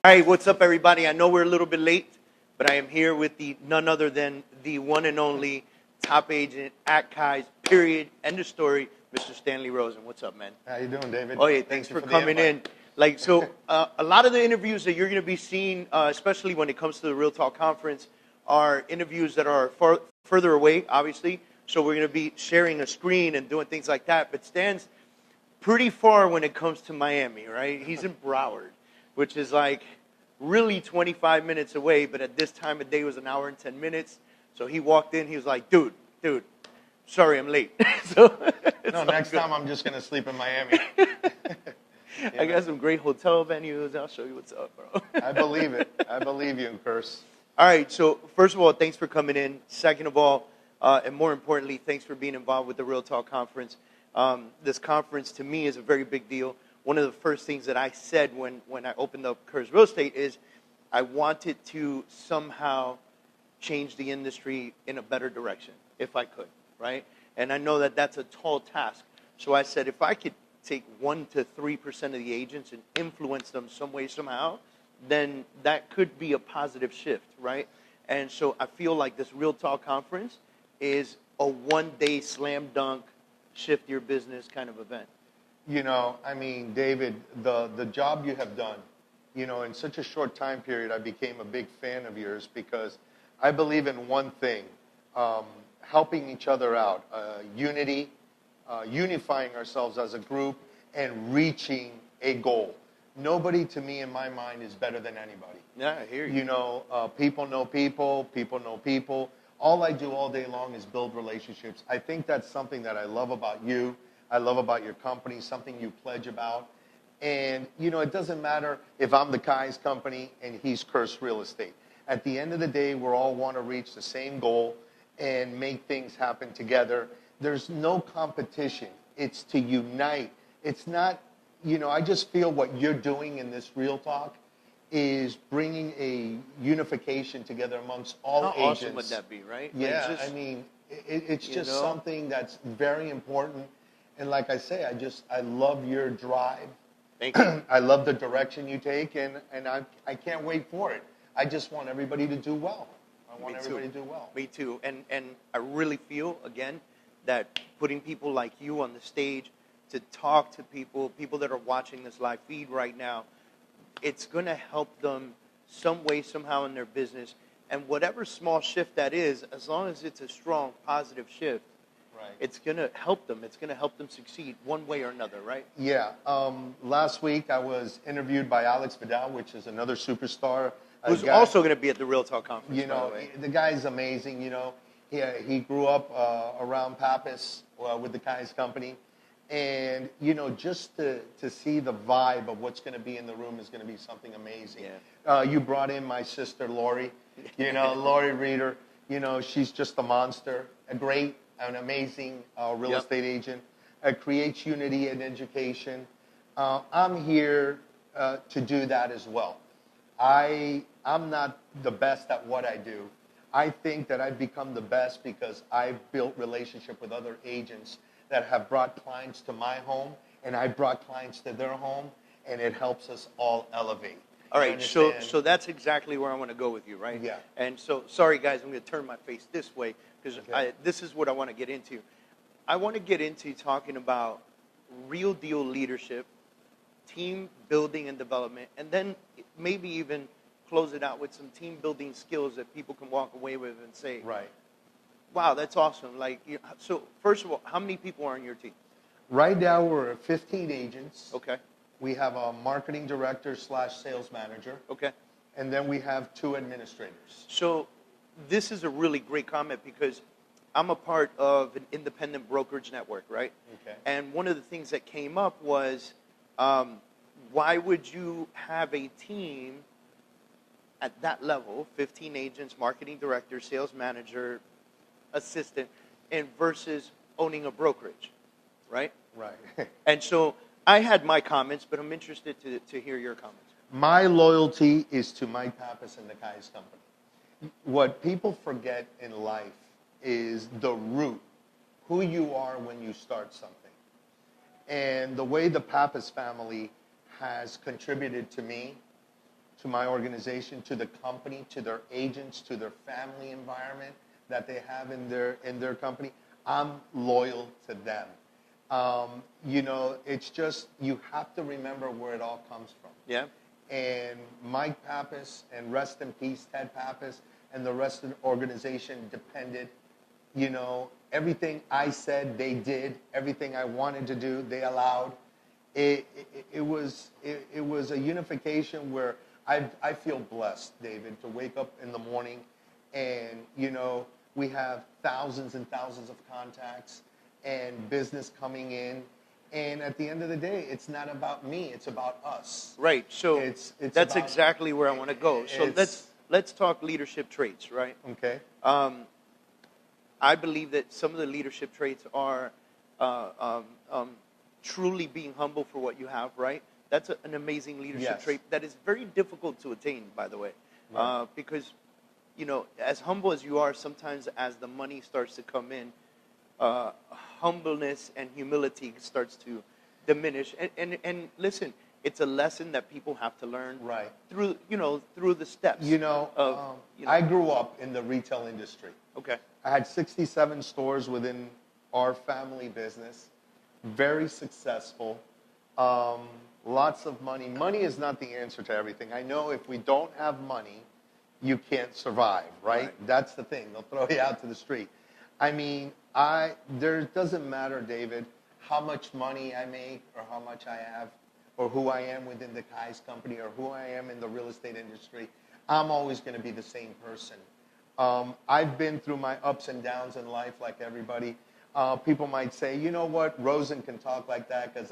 All right, what's up, everybody? I know we're a little bit late, but I am here with the none other than the one and only top agent at Kai's, period, end of story, Mr. Stanley Rosen. What's up, man? How you doing, David? Oh, yeah, thanks for coming in. Like, so a lot of the interviews that you're going to be seeing, especially when it comes to the Real Talk Conference, are interviews that are further away, obviously. So we're going to be sharing a screen and doing things like that. But Stan's pretty far when it comes to Miami, right? He's in Broward, which is like really 25 minutes away. But at this time of day, it was an hour and 10 minutes. So he walked in. He was like, dude, sorry, I'm late. No, next time I'm just going to sleep in Miami. I got some great hotel venues. I'll show you what's up, bro. I believe it. I believe you, Kurz. All right, so first of all, thanks for coming in. Second of all, and more importantly, thanks for being involved with the Real Talk Conference. This conference, to me, is a very big deal. One of the first things that I said when I opened up Kurz Real Estate is I wanted to somehow change the industry in a better direction, if I could, right? And I know that that's a tall task. So I said, if I could take 1 to 3% of the agents and influence them some way, somehow, then that could be a positive shift, right? And so I feel like this Real Talk Conference is a one-day slam dunk, shift your business kind of event. You know, I mean, David, the job you have done, you know, in such a short time period, I became a big fan of yours because I believe in one thing, helping each other out, unity, unifying ourselves as a group, and reaching a goal. Nobody, to me, in my mind, is better than anybody. Yeah, I hear you. You know, people know people, people know people. All I do all day long is build relationships. I think that's something that I love about you. I love about your company, something you pledge about. And, you know, it doesn't matter if I'm the Kai's company and he's Kurz Real Estate. At the end of the day, we all want to reach the same goal and make things happen together. There's no competition. It's to unite. It's not, you know, I just feel what you're doing in this Real Talk is bringing a unification together amongst all agents. How awesome would that be, right? Yeah, like just, I mean, it's just something that's very important. And like I say, I love your drive. Thank you. I love the direction you take, and I can't wait for it. I just want everybody to do well. I want everybody to do well. Me too. And I really feel, again, that putting people like you on the stage to talk to people that are watching this live feed right now, it's going to help them some way, somehow in their business. And whatever small shift that is, as long as it's a strong, positive shift, right, it's going to help them. It's going to help them succeed one way or another, right? Yeah. Last week, I was interviewed by Alex Vidal, which is another superstar. Who's also going to be at the Real Talk Conference, you know, the guy's amazing, you know. He grew up around Pappas with the Kai's company. And, you know, just to see the vibe of what's going to be in the room is going to be something amazing. Yeah. You brought in my sister, Lori. You know, Lori Reeder. You know, she's just a monster, an amazing real estate agent. Creates unity and education. I'm here to do that as well. I'm not the best at what I do. I think that I've become the best because I've built relationship with other agents that have brought clients to my home, and I brought clients to their home, and it helps us all elevate. All right, so that's exactly where I want to go with you, right? Yeah. And so, sorry guys, I'm going to turn my face this way because this is what I want to get into. I want to get into talking about real deal leadership, team building and development, and then maybe even close it out with some team building skills that people can walk away with and say, right, wow, that's awesome. Like, so first of all, how many people are on your team? Right now, we're 15 agents. Okay. We have a marketing director / sales manager. Okay. And then we have 2 administrators. So this is a really great comment because I'm a part of an independent brokerage network, right? Okay. And one of the things that came up was, why would you have a team at that level, 15 agents, marketing director, sales manager, assistant, and versus owning a brokerage, right? Right. And so I had my comments, but I'm interested to hear your comments. My loyalty is to Mike Pappas and the Kai's company. What people forget in life is the root, who you are when you start something. And the way the Pappas family has contributed to me to my organization, to the company, to their agents, to their family environment that they have in their company. I'm loyal to them. You know, it's just, you have to remember where it all comes from. Yeah. And Mike Pappas, and rest in peace, Ted Pappas, and the rest of the organization depended, you know, everything I said, they did. Everything I wanted to do, they allowed. It was a unification where I feel blessed, David, to wake up in the morning and, you know, we have thousands and thousands of contacts and business coming in. And at the end of the day, it's not about me, it's about us. Right. So it's that's about, exactly where I want to go. So let's talk leadership traits, right? Okay. I believe that some of the leadership traits are truly being humble for what you have, right? That's an amazing leadership trait that is very difficult to attain, by the way, because, you know, as humble as you are, sometimes as the money starts to come in, humbleness and humility starts to diminish. And listen, it's a lesson that people have to learn through the steps. You know, I grew up in the retail industry. Okay. I had 67 stores within our family business, very successful, lots of money. Money is not the answer to everything. I know if we don't have money, you can't survive, right? That's the thing. They'll throw you out to the street. I mean, there doesn't matter, David, how much money I make or how much I have or who I am within the Kai's company or who I am in the real estate industry. I'm always going to be the same person. I've been through my ups and downs in life like everybody. People might say, you know what, Rosen can talk like that because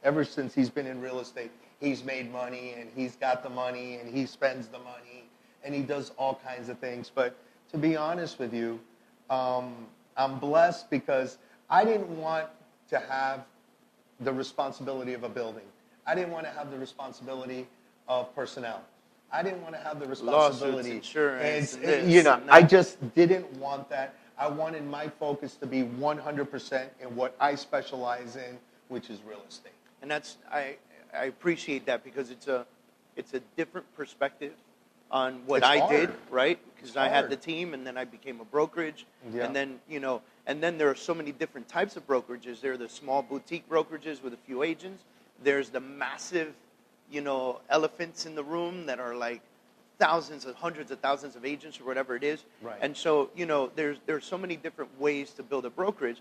ever since he's been in real estate, he's made money and he's got the money and he spends the money and he does all kinds of things. But to be honest with you, I'm blessed because I didn't want to have the responsibility of a building. I didn't want to have the responsibility of personnel. I didn't want to have the responsibility. Lawsuits, insurance, and you know, I just didn't want that. I wanted my focus to be 100% in what I specialize in, which is real estate. And that's I appreciate that because it's a different perspective on what I did, right? Because I had the team, and then I became a brokerage, and then there are so many different types of brokerages. There are the small boutique brokerages with a few agents. There's the massive, elephants in the room that are like thousands of hundreds of thousands of agents or whatever it is. Right. And so, there's so many different ways to build a brokerage.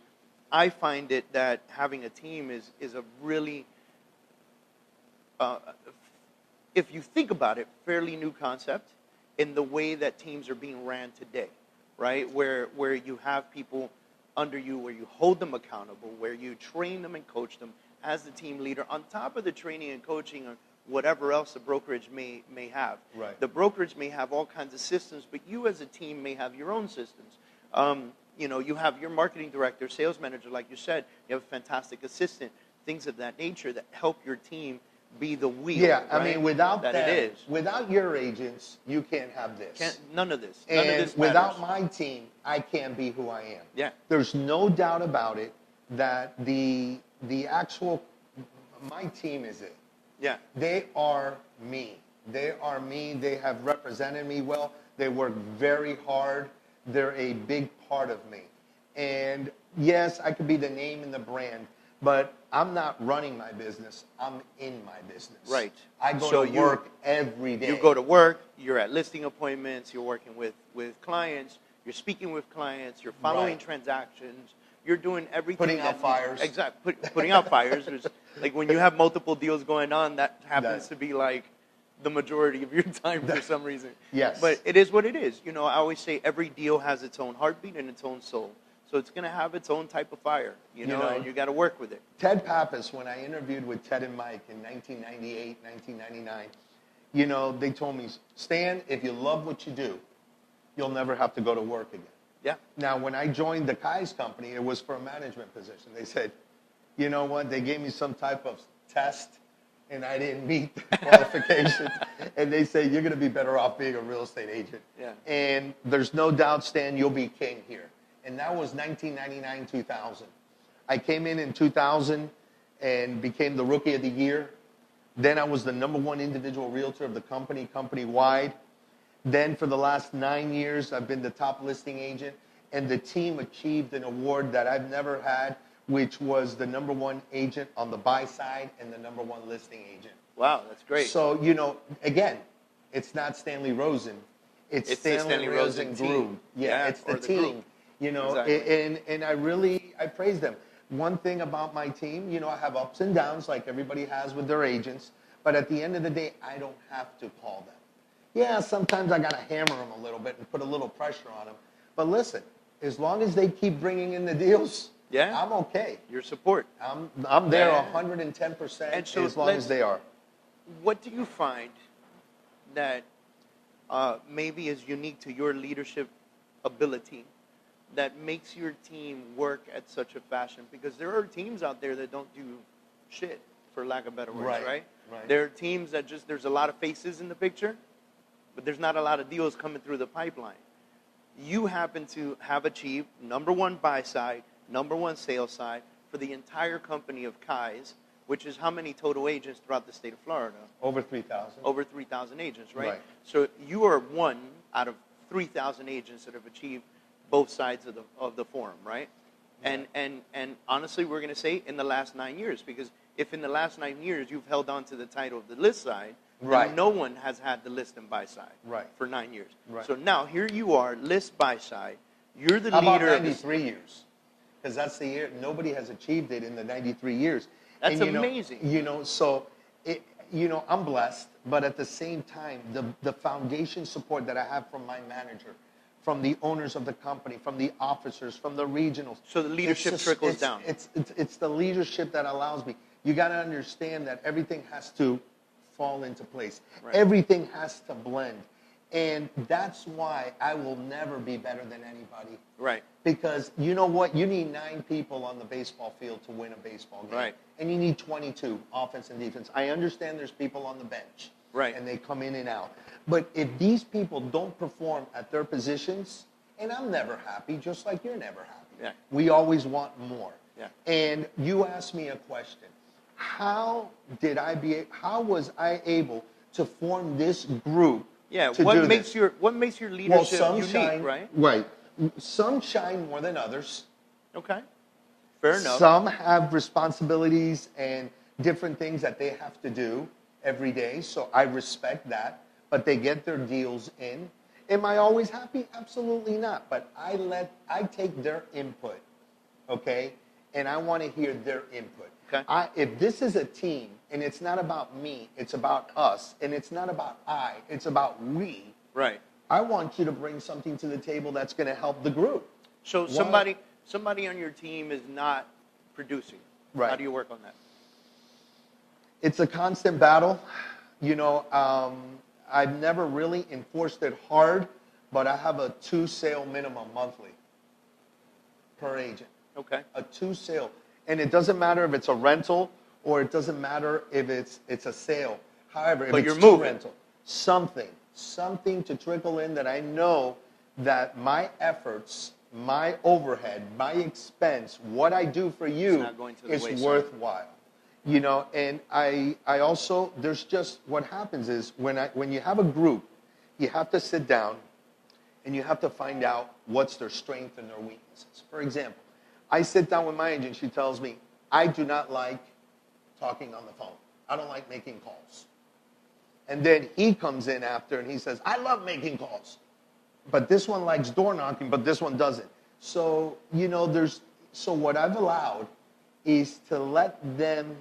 I find it that having a team is a really, if you think about it, fairly new concept in the way that teams are being ran today, right? Where you have people under you, where you hold them accountable, where you train them and coach them as the team leader on top of the training and coaching or whatever else the brokerage may have. Right. The brokerage may have all kinds of systems, but you as a team may have your own systems. You have your marketing director, sales manager, like you said. You have a fantastic assistant, things of that nature that help your team be the wheel. Yeah, right? I mean, without that them, it is. without your agents, you can't have this. None of this. And None of this without matters. my team, I can't be who I am. Yeah. There's no doubt about it that the actual, my team is it. Yeah. They are me. They are me. They have represented me well. They work very hard. They're a big part of me. And yes, I could be the name and the brand, but I'm not running my business. I'm in my business. Right. I go to work every day. You go to work, you're at listing appointments, you're working with clients, you're speaking with clients, you're following transactions, you're doing everything. Putting out fires. Exactly. Putting out fires. There's, like when you have multiple deals going on, that happens to be like the majority of your time for some reason. Yes. But it is what it is. I always say every deal has its own heartbeat and its own soul. So it's going to have its own type of fire, and you got to work with it. Ted Pappas, when I interviewed with Ted and Mike in 1998, 1999, they told me, Stan, if you love what you do, you'll never have to go to work again. Yeah. Now, when I joined the Kai's company, it was for a management position. They said, you know what, they gave me some type of test, and I didn't meet the qualifications. And they said, you're going to be better off being a real estate agent. Yeah. And there's no doubt, Stan, you'll be king here. And that was 1999, 2000. I came in 2000 and became the Rookie of the Year. Then I was the #1 individual realtor of the company, company-wide. Then for the last 9 years, I've been the top listing agent. And the team achieved an award that I've never had, which was the #1 agent on the buy side and the #1 listing agent. Wow, that's great. So, again, it's not Stanley Rosen. It's the Stanley Rosen team. group. Yeah, it's the team. Group. Exactly. And I praise them. One thing about my team, I have ups and downs like everybody has with their agents, but at the end of the day, I don't have to call them. Yeah, sometimes I got to hammer them a little bit and put a little pressure on them. But listen, as long as they keep bringing in the deals, I'm okay. Your support. I'm there 110% and so as long as they are. What do you find that maybe is unique to your leadership ability that makes your team work at such a fashion? Because there are teams out there that don't do shit, for lack of better words, right? There are teams that there's a lot of faces in the picture, but there's not a lot of deals coming through the pipeline. You happen to have achieved #1 buy side, #1 sales side for the entire company of Kai's, which is how many total agents throughout the state of Florida? Over 3,000. Over 3,000 agents, right? So you are one out of 3,000 agents that have achieved both sides of the forum, right? And honestly, we're going to say in the last 9 years, because if in the last 9 years you've held on to the title of the list side, then no one has had the list and buy side for 9 years. So now here you are, list buy side. You're the leader. About 93 years, because that's the year nobody has achieved it in the 93 years. That's amazing. I'm blessed, but at the same time, the foundation support that I have from my manager, from the owners of the company, from the officers, from the regionals. So the leadership trickles down. It's the leadership that allows me. You got to understand that everything has to fall into place. Everything has to blend. And that's why I will never be better than anybody. Right. Because you know what? You need 9 people on the baseball field to win a baseball game. Right. And you need 22, offense and defense. I understand there's people on the bench. Right. And they come in and out. But if these people don't perform at their positions, and I'm never happy, just like you're never happy. Yeah. We always want more. Yeah. And you asked me a question. How was I able to form this group? Yeah, what makes your leadership unique, right? Right. Some shine more than others. Okay. Fair enough. Some have responsibilities and different things that they have to do every day, so I respect that, but they get their deals in. Am I always happy? Absolutely not, but I take their input, okay? And I want to hear their input. Okay. If this is a team, and it's not about me, it's about us, and it's not about it's about we. Right. I want you to bring something to the table that's going to help the group. So somebody on your team is not producing. Right. How do you work on that? It's a constant battle. I've never really enforced it hard, but I have a 2 sale minimum monthly per agent. Okay. A 2 sale. And it doesn't matter if it's a rental or it doesn't matter if it's a sale. However, if it's a rental, something to trickle in that I know that my efforts, my overhead, my expense, what I do for you is worthwhile. And I also, there's just, what happens is when you have a group, you have to sit down and you have to find out what's their strength and their weaknesses. For example, I sit down with my agent, she tells me, I do not like talking on the phone. I don't like making calls. And then he comes in after and he says, I love making calls. But this one likes door knocking, but this one doesn't. So, so what I've allowed is to let them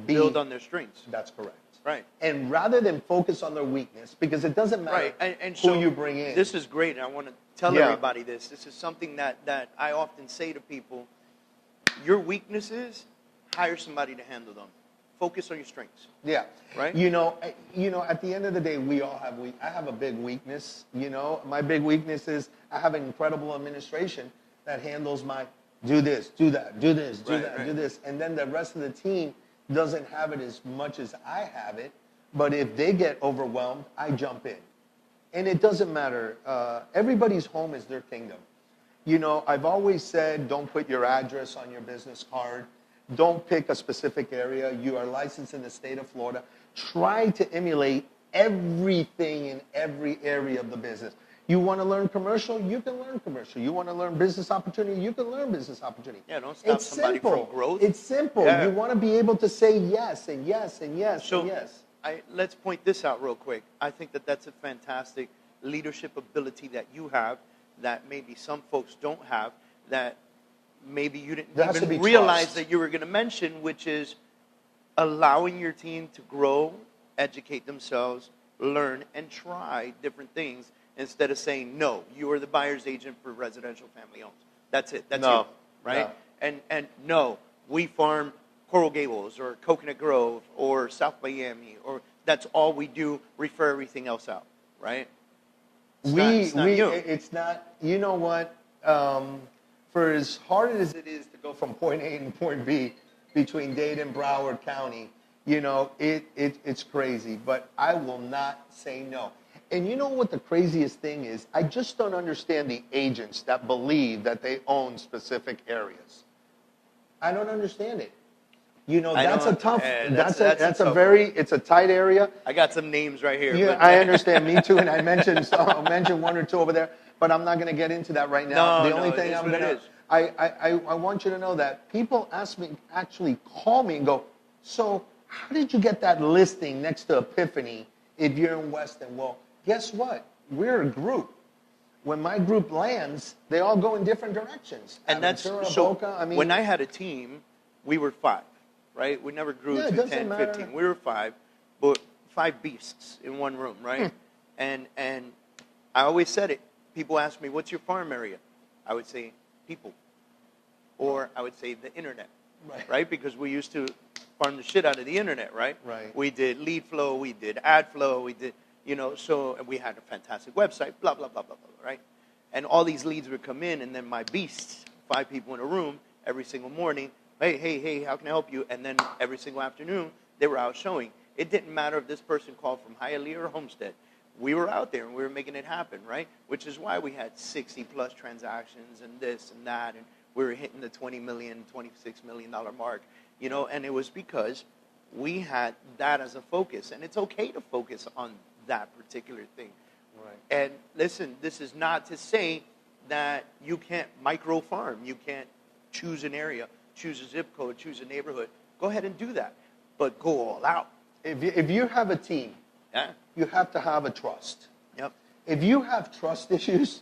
build on their strengths. That's correct. Right. And rather than focus on their weakness, because it doesn't matter and who you bring in. This is great, and I want to tell everybody this. This is something that I often say to people. Your weaknesses, hire somebody to handle them. Focus on your strengths. Yeah. Right? At the end of the day, we all have I have a big weakness. My big weakness is I have an incredible administration that handles my do this, do that, do this, do that, do this. And then the rest of the team doesn't have it as much as I have it. But if they get overwhelmed, I jump in. And it doesn't matter. Everybody's home is their kingdom. I've always said, don't put your address on your business card. Don't pick a specific area. You are licensed in the state of Florida. try to emulate everything in every area of the business. You want to learn commercial, you can learn commercial. You want to learn business opportunity, you can learn business opportunity. Yeah, don't stop somebody from growth. It's simple. Yeah. You want to be able to say yes and yes and yes and yes. Let's point this out real quick. I think that that's a fantastic leadership ability that you have that maybe some folks don't have, that maybe you didn't even realize that you were going to mention, which is allowing your team to grow, educate themselves, learn, and try different things instead of saying, no, you are the buyer's agent for residential family homes. That's it. That's you, right? No. And no, we farm Coral Gables or Coconut Grove or South Miami, or that's all we do, refer everything else out, right? It's not, you know what, for as hard as it is to go from point A and point B between Dade and Broward County, you know, it's crazy, but I will not say no. And you know what the craziest thing is? I just don't understand the agents that believe that they own specific areas. I don't understand it. You know, that's a tough, that's a very, it's a tight area. I got some names right here. Yeah, I understand. Me too. And I mentioned, I'll mention one or two over there, but I'm not going to get into that right now. The only thing I'm going to, I want you to know that people actually call me and go, so how did you get that listing next to Epiphany if you're in Weston? Well, guess what? We're a group. When my group lands, they all go in different directions. And that's, so when I had a team, we were 5, right? We never grew to 10, 15. We were 5, but 5 beasts in one room, right? And I always said it. People ask me, what's your farm area? I would say people. Or I would say the internet, right? Because we used to farm the shit out of the internet, right? We did lead flow, we did ad flow, we did, you know, so and we had a fantastic website, blah, blah, blah, blah, blah, right? And all these leads would come in, and then my beasts, 5 people in a room, every single morning, hey, how can I help you? And then every single afternoon, they were out showing. It didn't matter if this person called from Hialeah or Homestead. We were out there, and we were making it happen, right? Which is why we had 60-plus transactions and this and that, and we were hitting the $20 million, $26 million mark, you know, and it was because we had that as a focus. And it's okay to focus on that particular thing. Right. And listen, this is not to say that you can't micro farm. You can't choose an area, choose a zip code, choose a neighborhood. Go ahead and do that, but go all out. If you have a team, you have to have a trust. Yep. If you have trust issues,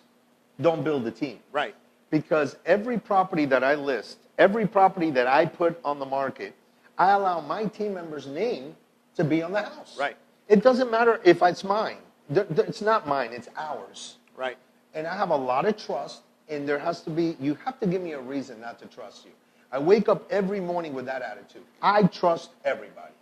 don't build a team. Right. Because every property that I list, every property that I put on the market, I allow my team member's name to be on the house. Right. It doesn't matter if it's mine. It's not mine. It's ours. Right. And I have a lot of trust, and there has to be, you have to give me a reason not to trust you. I wake up every morning with that attitude. I trust everybody.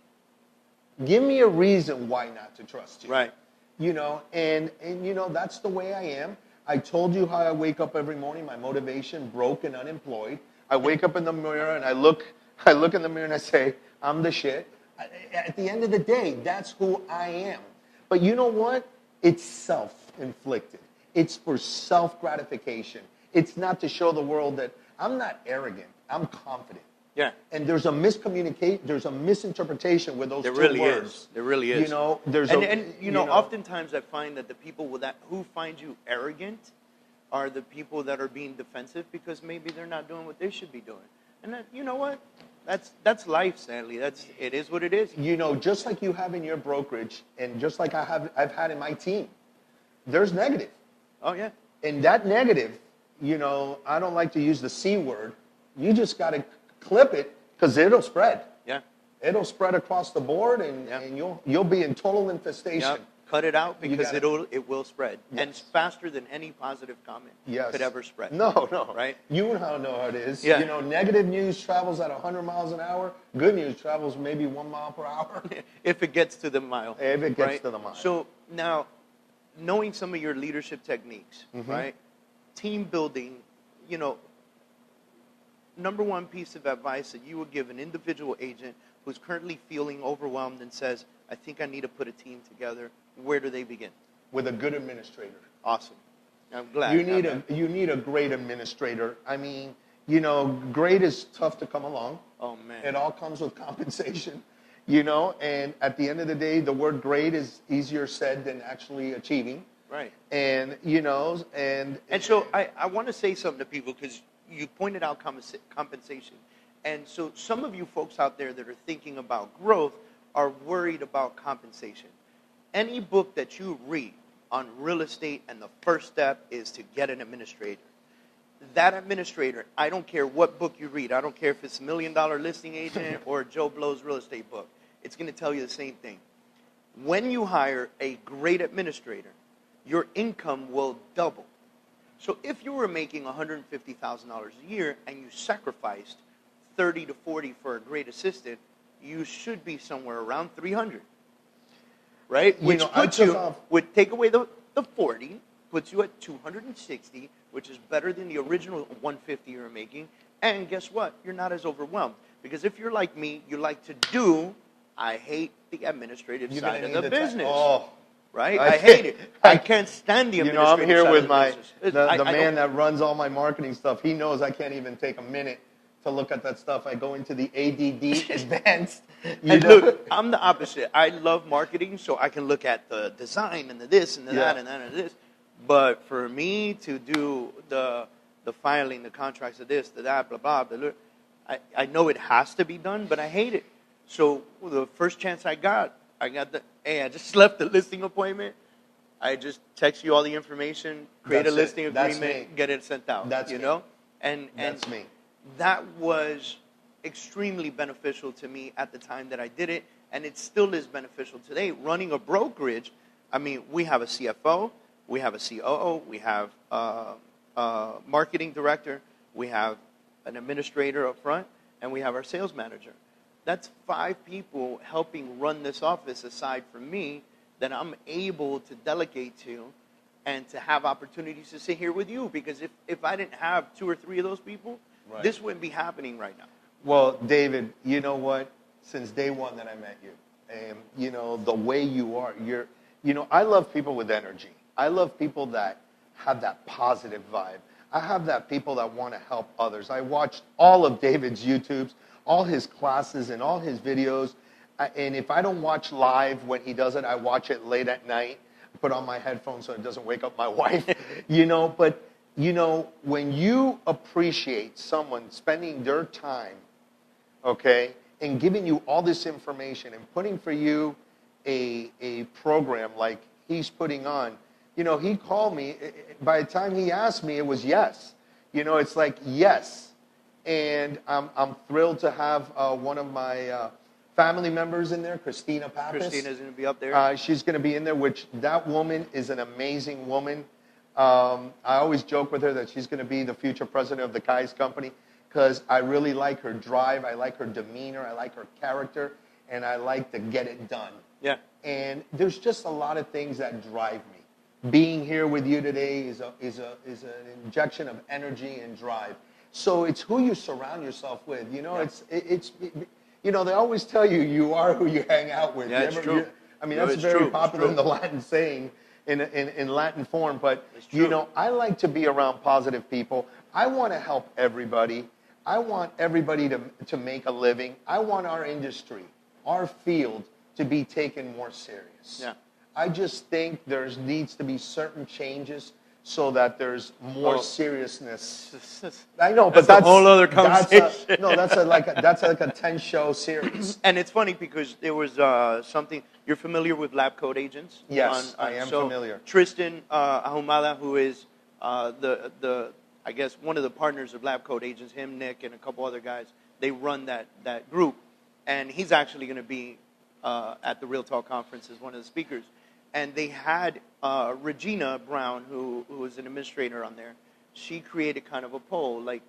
Give me a reason why not to trust you. Right. You know, and you know, that's the way I am. I told you how I wake up every morning, my motivation, broke and unemployed. I wake up in the mirror and I look in the mirror and I say, I'm the shit. At the end of the day, that's who I am. But you know what? It's self-inflicted. It's for self-gratification. It's not to show the world that I'm not arrogant. I'm confident. Yeah. And there's a there's a misinterpretation with those two words. There really is. You know, oftentimes I find that the people who find you arrogant are the people that are being defensive because maybe they're not doing what they should be doing. And that, you know what? That's life, Stanley. It is what it is. You know, just like you have in your brokerage, and just like I've had in my team, there's negative. Oh yeah. And that negative, you know, I don't like to use the C word. You just got to clip it because it'll spread. Yeah. It'll spread across the board, and you'll be in total infestation. Yep. Cut it out because it will spread. Yes. And it's faster than any positive comment could ever spread. No. Right? You know how it is. Yeah. You know, negative news travels at 100 miles an hour. Good news travels maybe 1 mile per hour. If it gets to the mile. If it gets to the mile. So now, knowing some of your leadership techniques, right? Team building, you know, number one piece of advice that you would give an individual agent who's currently feeling overwhelmed and says, I think I need to put a team together, where do they begin? With a good administrator. Awesome. I'm glad. You need a great administrator. I mean, you know, great is tough to come along. Oh, man. It all comes with compensation. you know, and at the end of the day, the word great is easier said than actually achieving. Right. And, you know, and so I want to say something to people because you pointed out compensation. And so some of you folks out there that are thinking about growth are worried about compensation. Any book that you read on real estate, and the first step is to get an administrator. That administrator, I don't care what book you read. I don't care if it's $1 Million Listing Agent or Joe Blow's real estate book. It's going to tell you the same thing. When you hire a great administrator, your income will double. So if you were making $150,000 a year and you sacrificed 30 to 40 for a great assistant, you should be somewhere around 300, right? Which puts you, would take away the 40, puts you at 260, which is better than the original 150 you were making. And guess what? You're not as overwhelmed. Because if you're like me, you like to do, I hate the administrative side of the business. Right? I hate it. I can't stand the administrative side of the business. I'm here with the man that runs all my marketing stuff. He knows I can't even take a minute to look at that stuff. I go into the ADD advanced. And look, I'm the opposite. I love marketing, so I can look at the design and the this and the that and that and this. But for me to do the filing, the contracts, the this, the that, blah, blah, blah, I know it has to be done, but I hate it. So the first chance I got hey, I just left the listing appointment. I just text you all the information, create a listing agreement, get it sent out. That's you know? And that's me. That was extremely beneficial to me at the time that I did it, and it still is beneficial today. Running a brokerage, I mean, we have a CFO, we have a COO, we have a marketing director, we have an administrator up front, and we have our sales manager. That's 5 people helping run this office aside from me that I'm able to delegate to and to have opportunities to sit here with you. Because if I didn't have 2 or 3 of those people, this wouldn't be happening right now. Well, David, you know what? Since day one that I met you, and you know, the way you are, I love people with energy. I love people that have that positive vibe. I have that people that want to help others. I watched all of David's YouTubes, all his classes and all his videos. And if I don't watch live when he does it, I watch it late at night, put on my headphones so it doesn't wake up my wife, But, when you appreciate someone spending their time, okay, and giving you all this information and putting for you a program like he's putting on, he called me. By the time he asked me, it was yes. It's like yes. And I'm thrilled to have one of my family members in there, Christina Pappas. Christina's going to be up there. She's going to be in there, which that woman is an amazing woman. I always joke with her that she's going to be the future president of the Kai's company because I really like her drive. I like her demeanor. I like her character. And I like to get it done. Yeah. And there's just a lot of things that drive me. Being here with you today is an injection of energy and drive. So it's who you surround yourself with. It's they always tell you are who you hang out with. Yeah, it's true. That's very popular in the Latin saying in Latin form. But, I like to be around positive people. I want to help everybody. I want everybody to make a living. I want our industry, our field, to be taken more serious. Yeah. I just think there needs to be certain changes so that there's more seriousness. I know, but that's a whole other conversation. That's like a 10-show series. And it's funny because there was something. You're familiar with Escrow Agents? Yes, I am familiar. Tristan Ahumada, who is I guess one of the partners of Escrow Agents, him, Nick, and a couple other guys, they run that group, and he's actually going to be at the Real Talk conference as one of the speakers. And they had Regina Brown, who was an administrator on there. She created kind of a poll, like,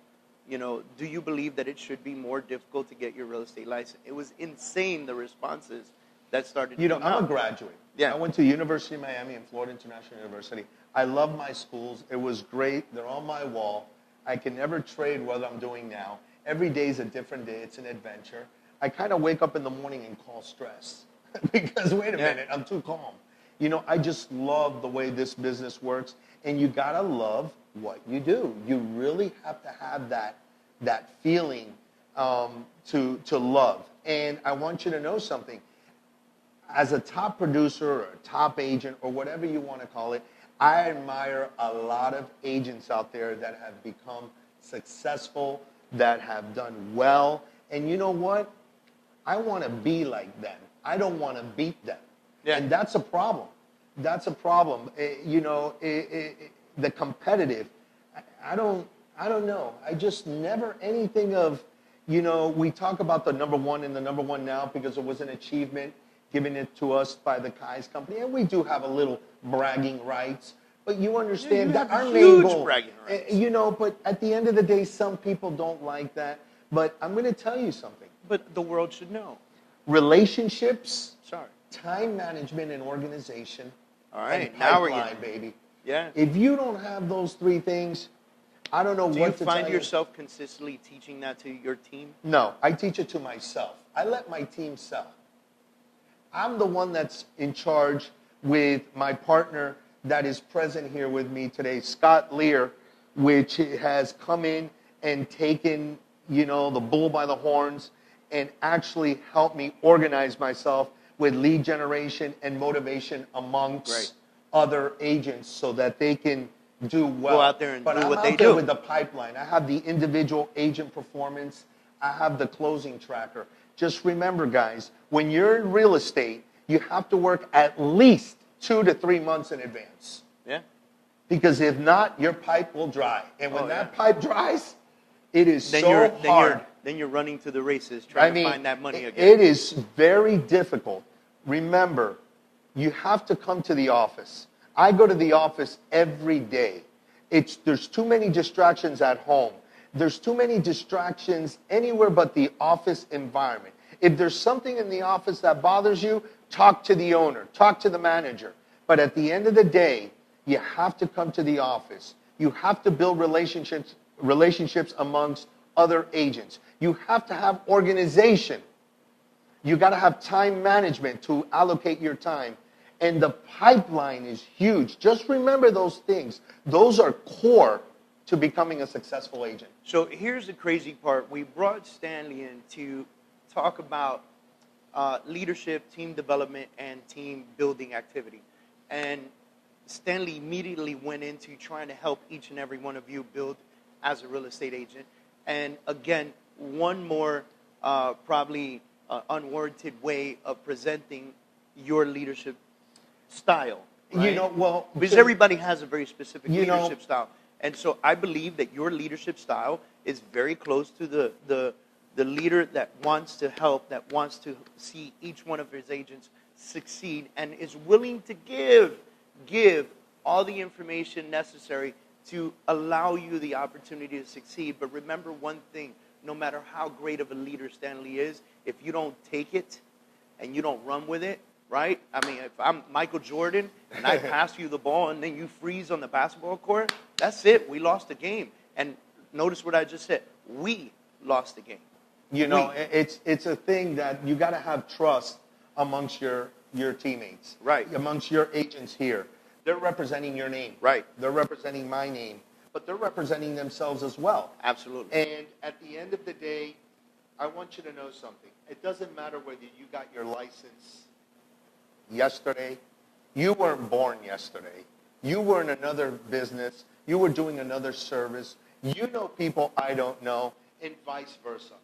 do you believe that it should be more difficult to get your real estate license? It was insane, the responses that started to come out. I'm a graduate. Yeah. I went to University of Miami and Florida International University. I love my schools. It was great. They're on my wall. I can never trade what I'm doing now. Every day is a different day. It's an adventure. I kind of wake up in the morning and call stress because, wait a minute, I'm too calm. I just love the way this business works, and you gotta love what you do. You really have to have that feeling to love. And I want you to know something. As a top producer or a top agent or whatever you want to call it, I admire a lot of agents out there that have become successful, that have done well. And you know what? I want to be like them. I don't want to beat them. Yeah. And that's a problem. That's a problem. The competitive, I don't know. I just never anything of, we talk about the number one and the number one now because it was an achievement given it to us by the Kai's company. And we do have a little bragging rights. But you understand that our main goal, bragging rights. But at the end of the day, some people don't like that. But I'm going to tell you something. But the world should know. Relationships, Sorry. time management and organization. All right, and now we're pipeline, getting baby. Yeah. If you don't have those three things, I don't know Do what you to find tell yourself consistently teaching that to your team? No, I teach it to myself. I let my team sell. I'm the one that's in charge with my partner that is present here with me today, Scott Lear, which has come in and taken, the bull by the horns and actually helped me organize myself with lead generation and motivation amongst other agents so that they can do well. Go out there and but do I'm what out they there do. with the pipeline. I have the individual agent performance. I have the closing tracker. Just remember, guys, when you're in real estate, you have to work at least 2 to 3 months in advance. Yeah. Because if not, your pipe will dry. And when that pipe dries, it is hard. Then you're running to the races trying to find that money again. It is very difficult. Remember, you have to come to the office. I go to the office every day. There's too many distractions at home. There's too many distractions anywhere but the office environment. If there's something in the office that bothers you, talk to the owner, talk to the manager. But at the end of the day, you have to come to the office. You have to build relationships amongst other agents. You have to have organization. You got to have time management to allocate your time. And the pipeline is huge. Just remember those things. Those are core to becoming a successful agent. So here's the crazy part. We brought Stanley in to talk about leadership, team development, and team building activity. And Stanley immediately went into trying to help each and every one of you build as a real estate agent. And again, one more probably unwarranted way of presenting your leadership style. Right? Because everybody has a very specific leadership style. And so I believe that your leadership style is very close to the leader that wants to help, that wants to see each one of his agents succeed and is willing to give all the information necessary to allow you the opportunity to succeed. But remember one thing, no matter how great of a leader Stanley is, if you don't take it and you don't run with it, right? I mean, if I'm Michael Jordan and I pass you the ball and then you freeze on the basketball court, that's it. We lost the game. And notice what I just said. We lost the game. It's a thing that you got to have trust amongst your teammates. Right. Amongst your agents here. They're representing your name. Right. They're representing my name. But they're representing themselves as well. Absolutely. And at the end of the day, I want you to know something. It doesn't matter whether you got your license yesterday. You weren't born yesterday. You were in another business. You were doing another service. You know people I don't know, and vice versa.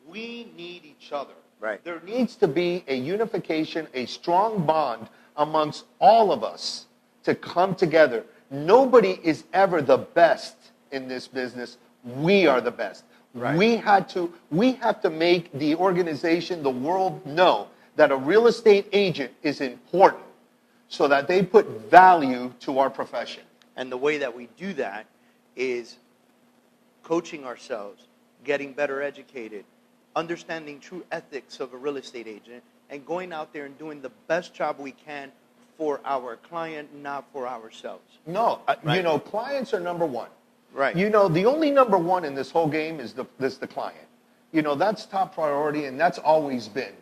We need each other. Right. There needs to be a unification, a strong bond amongst all of us to come together. Nobody is ever the best in this business. We are the best. Right. We have to make the organization, the world know that a real estate agent is important so that they put value to our profession. And the way that we do that is coaching ourselves, getting better educated, understanding true ethics of a real estate agent, and going out there and doing the best job we can for our client, not for ourselves. No, Right. clients are number one. Right. The only number one in this whole game is the client. That's top priority, and that's always been.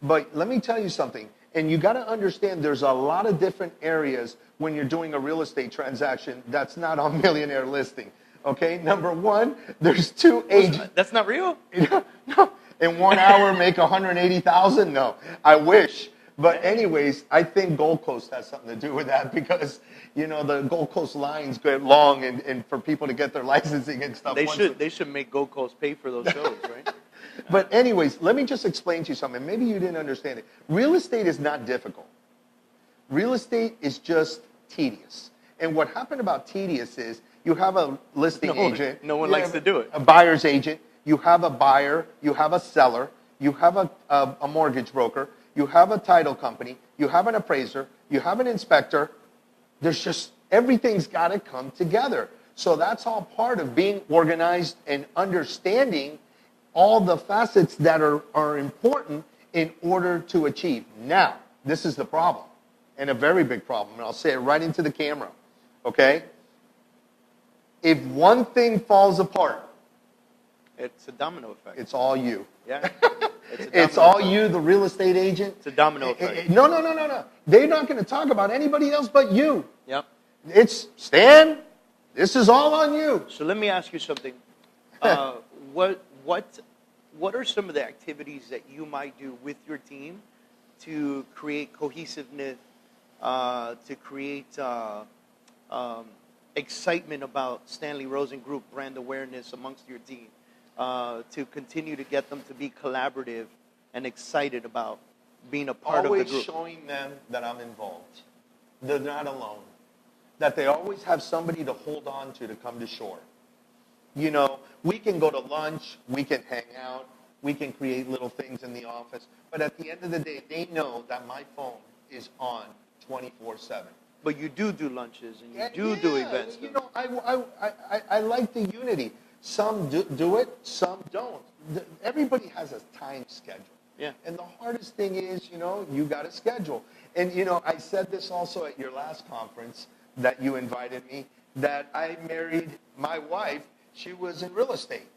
But let me tell you something, and you got to understand there's a lot of different areas when you're doing a real estate transaction that's not on Millionaire Listing. Okay, number one, there's two agents. That's not real? No, in 1 hour make 180,000? No, I wish. But anyways, I think Gold Coast has something to do with that because, the Gold Coast lines get long and for people to get their licensing and stuff. They should make Gold Coast pay for those shows, right? But anyways, let me just explain to you something. Maybe you didn't understand it. Real estate is not difficult. Real estate is just tedious. And what happened about tedious is you have a listing agent. No one likes to do it. A buyer's agent. You have a buyer. You have a seller. You have a mortgage broker. You have a title company. You have an appraiser. You have an inspector. There's just, everything's got to come together. So that's all part of being organized and understanding all the facets that are important in order to achieve. Now, this is the problem, and a very big problem, and I'll say it right into the camera, okay? If one thing falls apart, it's a domino effect. It's all you. Yeah. It's all you, the real estate agent. It's a domino effect. No. They're not going to talk about anybody else but you. Yep. It's, Stan, this is all on you. So let me ask you something. What are some of the activities that you might do with your team to create cohesiveness, to create excitement about Stanley Rosen Group brand awareness amongst your team, to continue to get them to be collaborative and excited about being a part of the group? Always showing them that I'm involved. They're not alone. That they always have somebody to hold on to come to shore. We can go to lunch, we can hang out, we can create little things in the office, but at the end of the day, they know that my phone is on 24/7. But you do lunches and you do events. I like the unity. Some do it, some don't. Everybody has a time schedule. Yeah. And the hardest thing is, you got to schedule. And, I said this also at your last conference that you invited me, that I married my wife. She was in real estate.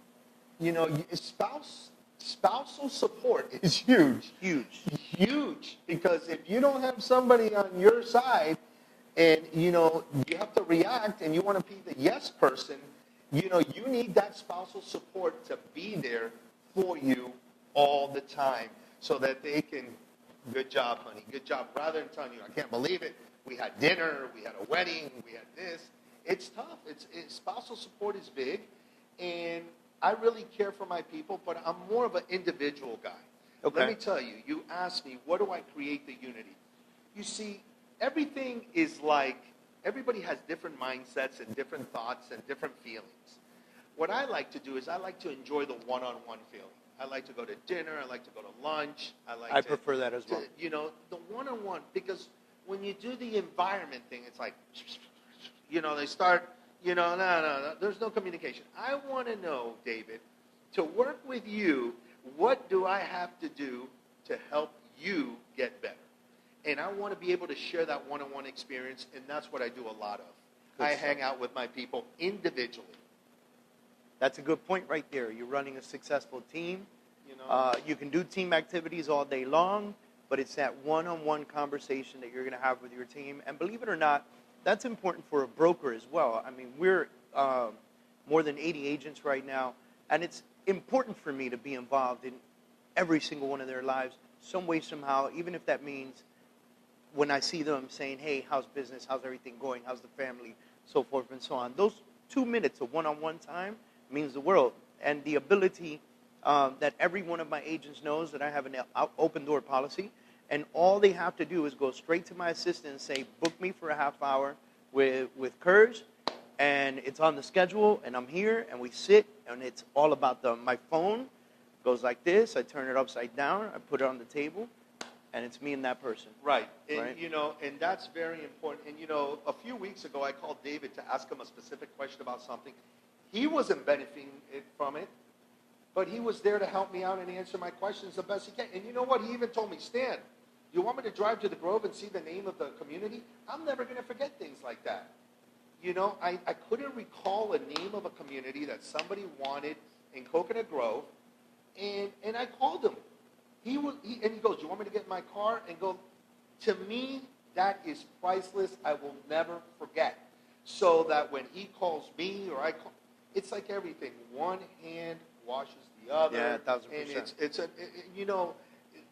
Spousal support is huge. Huge. Because if you don't have somebody on your side and, you have to react and you want to be the yes person, you need that spousal support to be there for you all the time so that they can, good job, honey, good job. Rather than telling you, I can't believe it, we had dinner, we had a wedding, we had this. It's tough. Spousal support is big, and I really care for my people, but I'm more of an individual guy. Okay. Let me tell you, you asked me, what do I create the unity? You see, everything is like, everybody has different mindsets and different thoughts and different feelings. What I like to do is I like to enjoy the one-on-one feeling. I like to go to dinner. I like to go to lunch. I prefer that as well. The one-on-one, because when you do the environment thing, it's like, they start, no, there's no communication. I want to know, David, to work with you, what do I have to do to help you get better? And I want to be able to share that one-on-one experience, and that's what I do a lot of. I hang out with my people individually. That's a good point right there. You're running a successful team. You can do team activities all day long, but it's that one-on-one conversation that you're going to have with your team. And believe it or not, that's important for a broker as well. I mean, we're more than 80 agents right now, and it's important for me to be involved in every single one of their lives, some way, somehow, even if that means when I see them saying, hey, how's business, how's everything going, how's the family, so forth and so on. Those 2 minutes of one-on-one time means the world. And the ability that every one of my agents knows that I have an open door policy, and all they have to do is go straight to my assistant and say, book me for a half hour with Kurz, and it's on the schedule, and I'm here, and we sit, and it's all about my phone goes like this, I turn it upside down, I put it on the table, and it's me and that person. Right. And, and that's very important. And, a few weeks ago, I called David to ask him a specific question about something. He wasn't benefiting from it, but he was there to help me out and answer my questions the best he can. And you know what? He even told me, Stan, you want me to drive to the Grove and see the name of the community? I'm never going to forget things like that. I couldn't recall a name of a community that somebody wanted in Coconut Grove, and I called him. He goes, you want me to get in my car? And go, to me, that is priceless. I will never forget. So that when he calls me or I call, it's like everything. One hand washes the other. Yeah, 1,000%. And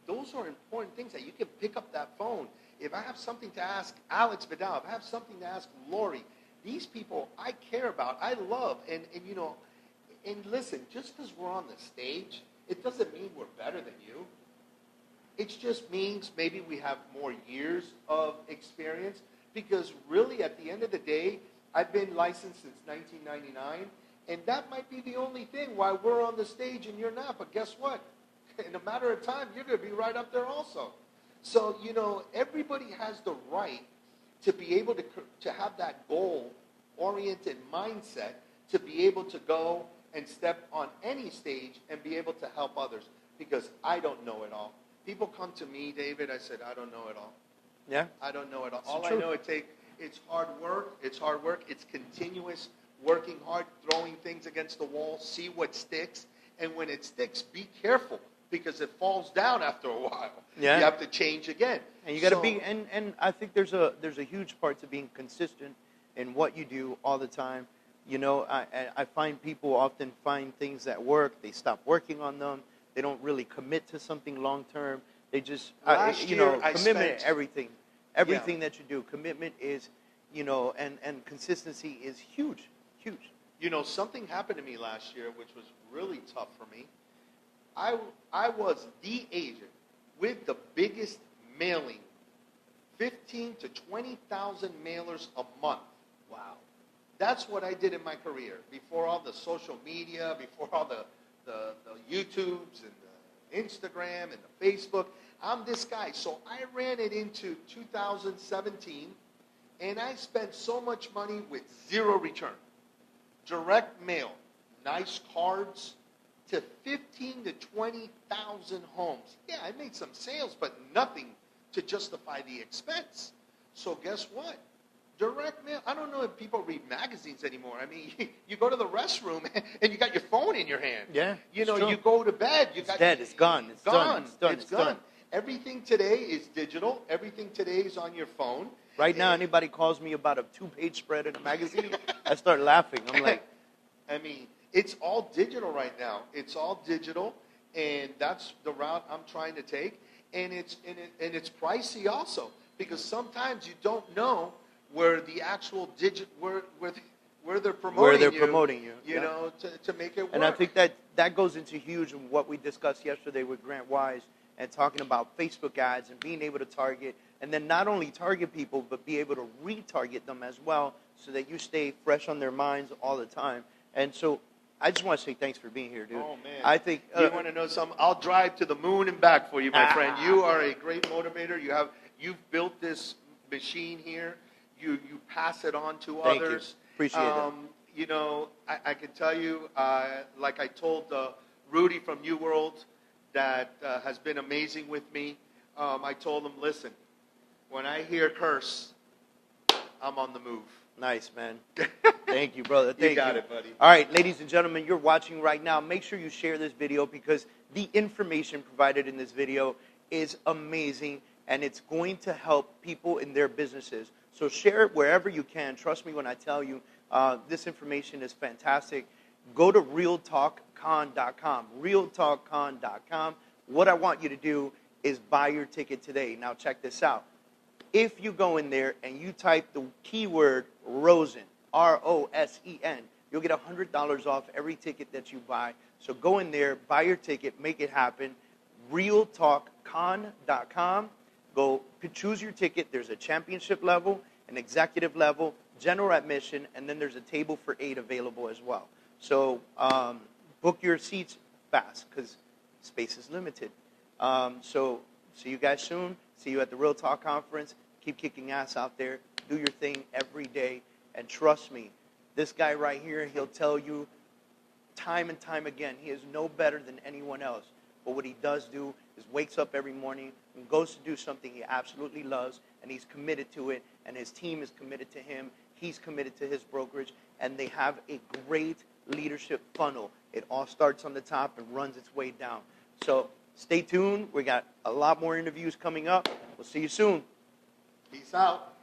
those are important things that you can pick up that phone. If I have something to ask Alex Vidal, if I have something to ask Lori, these people I care about, I love, and listen, just because we're on the stage, it doesn't mean we're better than you. It just means maybe we have more years of experience, because really at the end of the day, I've been licensed since 1999, and that might be the only thing why we're on the stage and you're not. But guess what? In a matter of time, you're going to be right up there also. So, everybody has the right to be able to have that goal-oriented mindset, to be able to go and step on any stage and be able to help others, because I don't know it all. People come to me, David, I said, I don't know it all. Yeah. I don't know it all. All I know it's hard work. It's hard work. It's continuous working hard, throwing things against the wall, see what sticks. And when it sticks, be careful, because it falls down after a while. Yeah. You have to change again. And you got to be, and I think there's a huge part to being consistent in what you do all the time. I find people often find things that work, they stop working on them, they don't really commit to something long term. They just, commitment, everything that you do. Commitment is, and consistency is huge. Something happened to me last year, which was really tough for me. I was the agent with the biggest mailing, 15 to 20,000 mailers a month. Wow. That's what I did in my career, before all the social media, before all the YouTubes and the Instagram and the Facebook. I'm this guy. So I ran it into 2017, and I spent so much money with zero return. Direct mail, nice cards, to 15 to 20,000 homes. Yeah, I made some sales, but nothing to justify the expense. So guess what? Direct mail. I don't know if people read magazines anymore. I mean, you go to the restroom and you got your phone in your hand. Yeah. You go to bed. It's dead. It's gone. It's done. Everything today is digital. Everything today is on your phone. Right now, anybody calls me about a 2-page spread in a magazine, I start laughing. I'm like, it's all digital right now. It's all digital, and that's the route I'm trying to take. And it's pricey also, because sometimes you don't know where the actual where they're promoting you. You know, to make it work. And I think that goes into huge in what we discussed yesterday with Grant Wise, and talking about Facebook ads and being able to target, and then not only target people, but be able to retarget them as well, so that you stay fresh on their minds all the time. And so I just want to say thanks for being here, dude. Oh, man. I think you want to know something? I'll drive to the moon and back for you, my friend. You are a great motivator. You've built this machine here. You pass it on to Thank others. You. Appreciate it. You know, I can tell you, like I told Rudy from New World, that has been amazing with me. I told him, listen, when I hear curse, I'm on the move. Nice, man. Thank you, brother. Thank you. Got it, buddy. All right, ladies and gentlemen, you're watching right now. Make sure you share this video, because the information provided in this video is amazing, and it's going to help people in their businesses. So share it wherever you can. Trust me when I tell you, this information is fantastic. Go to realtalkcon.com, realtalkcon.com. What I want you to do is buy your ticket today. Now check this out. If you go in there and you type the keyword Rosen, R-O-S-E-N, you'll get $100 off every ticket that you buy. So go in there, buy your ticket, make it happen. realtalkcon.com. Go choose your ticket. There's a championship level, an executive level, general admission, and then there's a table for 8 available as well. So book your seats fast, because space is limited. So see you guys soon. See you at the Real Talk Conference. Keep kicking ass out there. Do your thing every day. And trust me, this guy right here, he'll tell you time and time again, he is no better than anyone else. But what he does do is wakes up every morning and goes to do something he absolutely loves, and he's committed to it, and his team is committed to him. He's committed to his brokerage, and they have a great leadership funnel. It all starts on the top and runs its way down. So stay tuned. We got a lot more interviews coming up. We'll see you soon. Peace out.